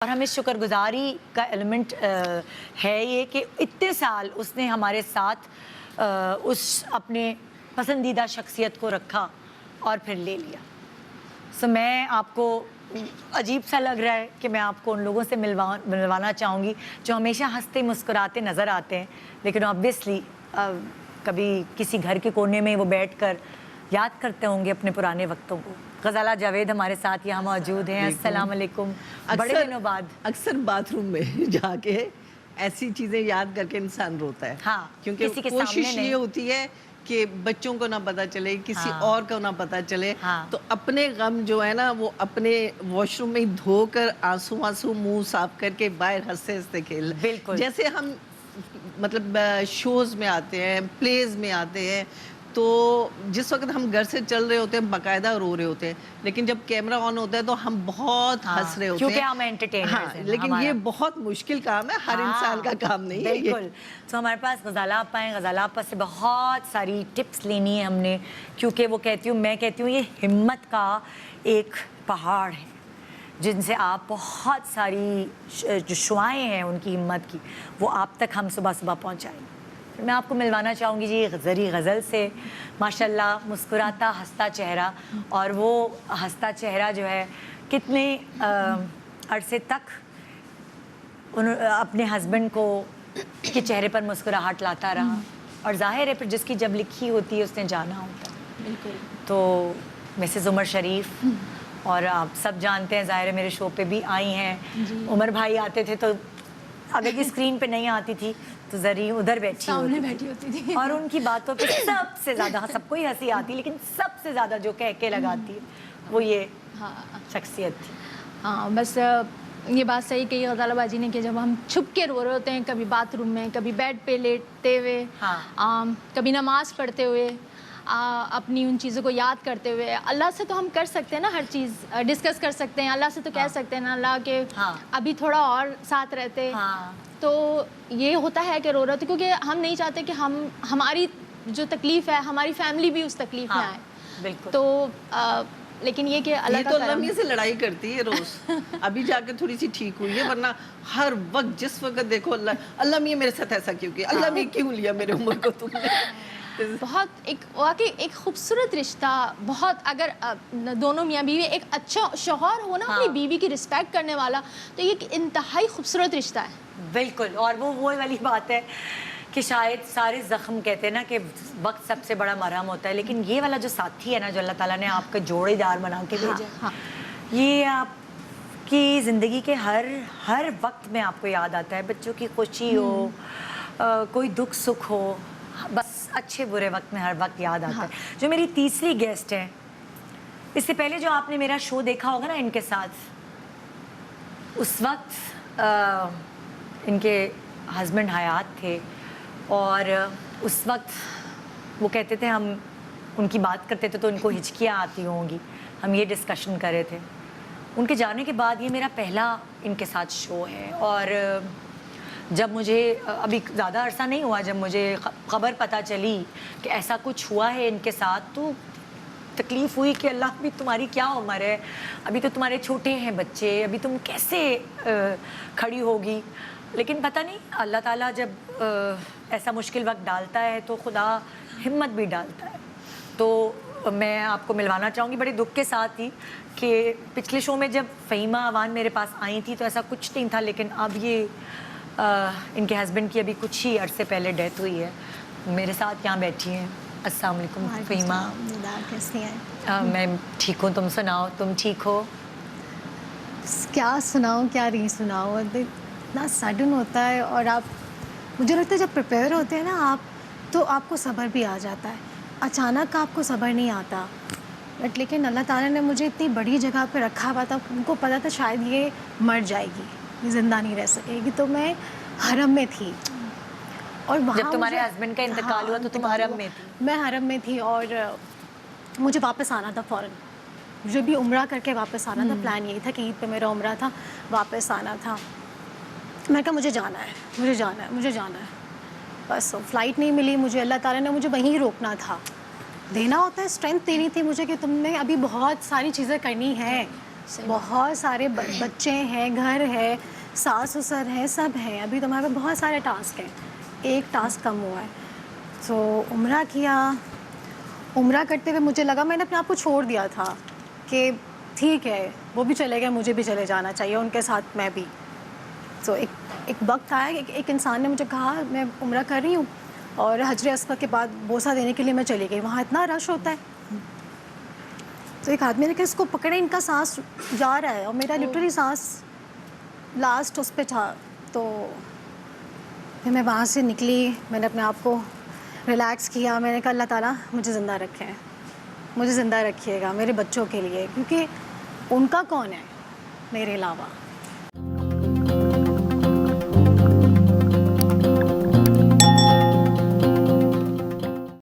اور ہمیں شکر گزاری کا ایلیمنٹ ہے یہ کہ اتنے سال اس نے ہمارے ساتھ اس اپنے پسندیدہ شخصیت کو رکھا اور پھر لے لیا. سو میں آپ کو عجیب سا لگ رہا ہے کہ میں آپ کو ان لوگوں سے ملوانا چاہوں گی جو ہمیشہ ہنستے مسکراتے نظر آتے ہیں, لیکن آبویسلی کبھی کسی گھر کے کونے میں وہ بیٹھ کر یاد کرتے ہوں گے اپنے پرانے وقتوں کو. غزالہ جاوید ہمارے ساتھ یہاں موجود ہیں. السلام علیکم. بڑے دنوں بعد. اکثر باتھ روم میں جا کے ایسی چیزیں یاد کر کے انسان روتا ہے. ہاں, کیونکہ کوشش یہ ہوتی ہے کہ بچوں کو نہ پتہ چلے, کسی اور کو نہ پتہ چلے, تو اپنے غم جو ہے نا وہ اپنے واش روم میں دھو کر آنسو منہ صاف کر کے باہر ہنستے ہنستے کھیل. بالکل جیسے ہم مطلب شوز میں آتے ہیں, پلیز میں آتے ہیں, تو جس وقت ہم گھر سے چل رہے ہوتے ہیں باقاعدہ رو رہے ہوتے ہیں, لیکن جب کیمرہ آن ہوتا ہے تو ہم بہت ہنس رہے ہوتے ہیں کیونکہ ہم انٹرٹینرز ہیں. لیکن یہ بہت مشکل کام ہے, ہر انسان کا کام نہیں ہے. بالکل. تو ہمارے پاس غزالہ آپا ہیں. غزالہ آپا سے بہت ساری ٹپس لینی ہے ہم نے, کیونکہ وہ کہتی ہوں, میں کہتی ہوں یہ ہمت کا ایک پہاڑ ہے جن سے آپ بہت ساری جو شعائیں ہیں ان کی ہمت کی وہ آپ تک ہم صبح صبح پہنچائیں گے. میں آپ کو ملوانا چاہوں گی جی زری غزل سے. ماشاءاللہ مسکراتا ہنستا چہرہ, اور وہ ہنستا چہرہ جو ہے کتنے عرصے تک اپنے ہسبینڈ کو کے چہرے پر مسکراہٹ لاتا رہا, اور ظاہر ہے پھر جس کی جب لکھی ہوتی ہے اس نے جانا ہوتا ہے. بالکل. تو مسز عمر شریف, اور آپ سب جانتے ہیں, ظاہر ہے میرے شو پہ بھی آئی ہیں. عمر بھائی آتے تھے تو اگر یہ اسکرین پہ نہیں آتی تھی تو زری ادھر بیٹھی ہوتی تھی, اور ان کی باتوں پہ سب سے زیادہ, سب کو ہی ہنسی آتی لیکن سب سے زیادہ جو کہہ کے لگاتی ہے وہ یہ شخصیت تھی. ہاں بس یہ بات صحیح کہی غزالہ باجی نے کہ جب ہم چھپ کے رو رہے ہوتے ہیں, کبھی باتھ روم میں, کبھی بیڈ پہ لیٹتے ہوئے, کبھی نماز پڑھتے ہوئے, اپنی ان چیزوں کو یاد کرتے ہوئے, اللہ سے تو ہم کر سکتے ہیں نا, ہر چیز ڈسکس کر سکتے ہیں, اللہ سے تو کہہ سکتے ہیں نا اللہ کہ ابھی تھوڑا اور ساتھ رہتے. تو یہ ہوتا ہے کہ رو رہے ہوتے کیونکہ ہم نہیں چاہتے کہ ہماری جو تکلیف ہے ہماری فیملی بھی اس تکلیف میں آئے. بالکل. تو لیکن یہ کہ اللہ کا اللہ میاں سے لڑائی کرتی ہے روز. ابھی جا کے تھوڑی سی ٹھیک ہوئی ہے, ورنہ ہر وقت جس وقت دیکھو اللہ میاں میرے ساتھ ایسا کیوں کیا, اللہ میاں کیوں لیا میرے عمر کو تم نے. بہت ایک واقعی ایک خوبصورت رشتہ, بہت اگر دونوں میاں بیوی ایک اچھا شوہر ہو نا اپنی بیوی کی رسپیکٹ کرنے والا, تو یہ ایک انتہائی خوبصورت رشتہ ہے. بالکل. اور وہ والی بات ہے کہ شاید سارے زخم کہتے ہیں نا کہ وقت سب سے بڑا مرہم ہوتا ہے, لیکن یہ والا جو ساتھی ہے نا جو اللہ تعالیٰ نے آپ کا جوڑے دار بنا کے بھیجا, یہ آپ کی زندگی کے ہر وقت میں آپ کو یاد آتا ہے. بچوں کی خوشی ہو, کوئی دکھ سکھ ہو, بس اچھے برے وقت میں ہر وقت یاد آتا ہے. جو میری تیسری گیسٹ ہیں, اس سے پہلے جو آپ نے میرا شو دیکھا ہوگا نا ان کے ساتھ, اس وقت ان کے ہسبینڈ حیات تھے, اور اس وقت وہ کہتے تھے, ہم ان کی بات کرتے تھے تو ان کو ہچکیاں آتی ہوں گی, ہم یہ ڈسکشن کر رہے تھے. ان کے جانے کے بعد یہ میرا پہلا ان کے ساتھ شو ہے, اور جب مجھے ابھی زیادہ عرصہ نہیں ہوا, جب مجھے خبر پتہ چلی کہ ایسا کچھ ہوا ہے ان کے ساتھ, تو تکلیف ہوئی کہ اللہ بھی تمہاری کیا عمر ہے, ابھی تو تمہارے چھوٹے ہیں بچے, ابھی تم کیسے کھڑی ہوگی. لیکن پتہ نہیں اللہ تعالیٰ جب ایسا مشکل وقت ڈالتا ہے تو خدا ہمت بھی ڈالتا ہے. تو میں آپ کو ملوانا چاہوں گی بڑے دکھ کے ساتھ ہی کہ پچھلے شو میں جب فہیمہ اوان میرے پاس آئی تھی تو ایسا کچھ نہیں تھا, لیکن اب یہ ان کے ہسبینڈ کی ابھی کچھ ہی عرصے پہلے ڈیتھ ہوئی ہے. میرے ساتھ یہاں بیٹھی ہیں. السلام علیکم فہیمہ. کیسی ہیں؟ میں ٹھیک ہوں, تم سناؤ, تم ٹھیک ہو؟ کیا سناؤں کیا نہیں سناؤں, اتنا سڈن ہوتا ہے, اور آپ مجھے لگتا ہے جب پریپیئر ہوتے ہیں نا آپ تو آپ کو صبر بھی آ جاتا ہے, اچانک آپ کو صبر نہیں آتا. بٹ لیکن اللہ تعالیٰ نے مجھے اتنی بڑی جگہ پہ رکھا ہوا تھا, ان کو پتہ تھا شاید یہ مر جائے گی, یہ زندہ نہیں رہ سکے گی, تو میں حرم میں تھی. اور وہاں جب تمہارے ہسبینڈ کا انتقال ہوا تو تم حرم میں تھی؟ میں حرم میں تھی, اور مجھے واپس آنا تھا فوراً, مجھے بھی عمرہ کر کے واپس آنا تھا. پلان یہی تھا کہ عید پہ میرا عمرہ تھا, واپس آنا تھا. میں کہا مجھے جانا ہے, مجھے جانا ہے, مجھے جانا ہے. بس فلائٹ نہیں ملی مجھے, اللہ تعالیٰ نے مجھے وہیں روکنا تھا. دینا ہوتا ہے, اسٹرینتھ دینی تھی مجھے کہ تم نے ابھی بہت ساری چیزیں کرنی ہیں, بہت سارے بچے ہیں, گھر ہے, ساس سسر ہیں, سب ہیں. ابھی تو ہمارے پاس بہت سارے ٹاسک ہیں, ایک ٹاسک کم ہوا ہے. تو عمرہ کیا, عمرہ کرتے ہوئے مجھے لگا, میں نے اپنے آپ کو چھوڑ دیا تھا کہ ٹھیک ہے وہ بھی چلے گئے, مجھے بھی چلے جانا چاہیے ان کے ساتھ میں بھی. تو ایک وقت آیا کہ ایک انسان نے مجھے کہا میں عمرہ کر رہی ہوں اور حجر اسود کے بعد بوسہ دینے کے لیے میں چلی گئی, وہاں اتنا رش ہوتا ہے. تو ایک آدمی نے کہا اس کو پکڑے, ان کا سانس جا رہا ہے, اور میرا لٹرلی سانس لاسٹ اس پہ تھا. تو پھر میں وہاں سے نکلی, میں نے اپنے آپ کو ریلیکس کیا, میں نے کہا اللہ تعالیٰ مجھے زندہ رکھیں, مجھے زندہ رکھیے گا میرے بچوں کے لیے, کیونکہ ان کا کون ہے میرے علاوہ.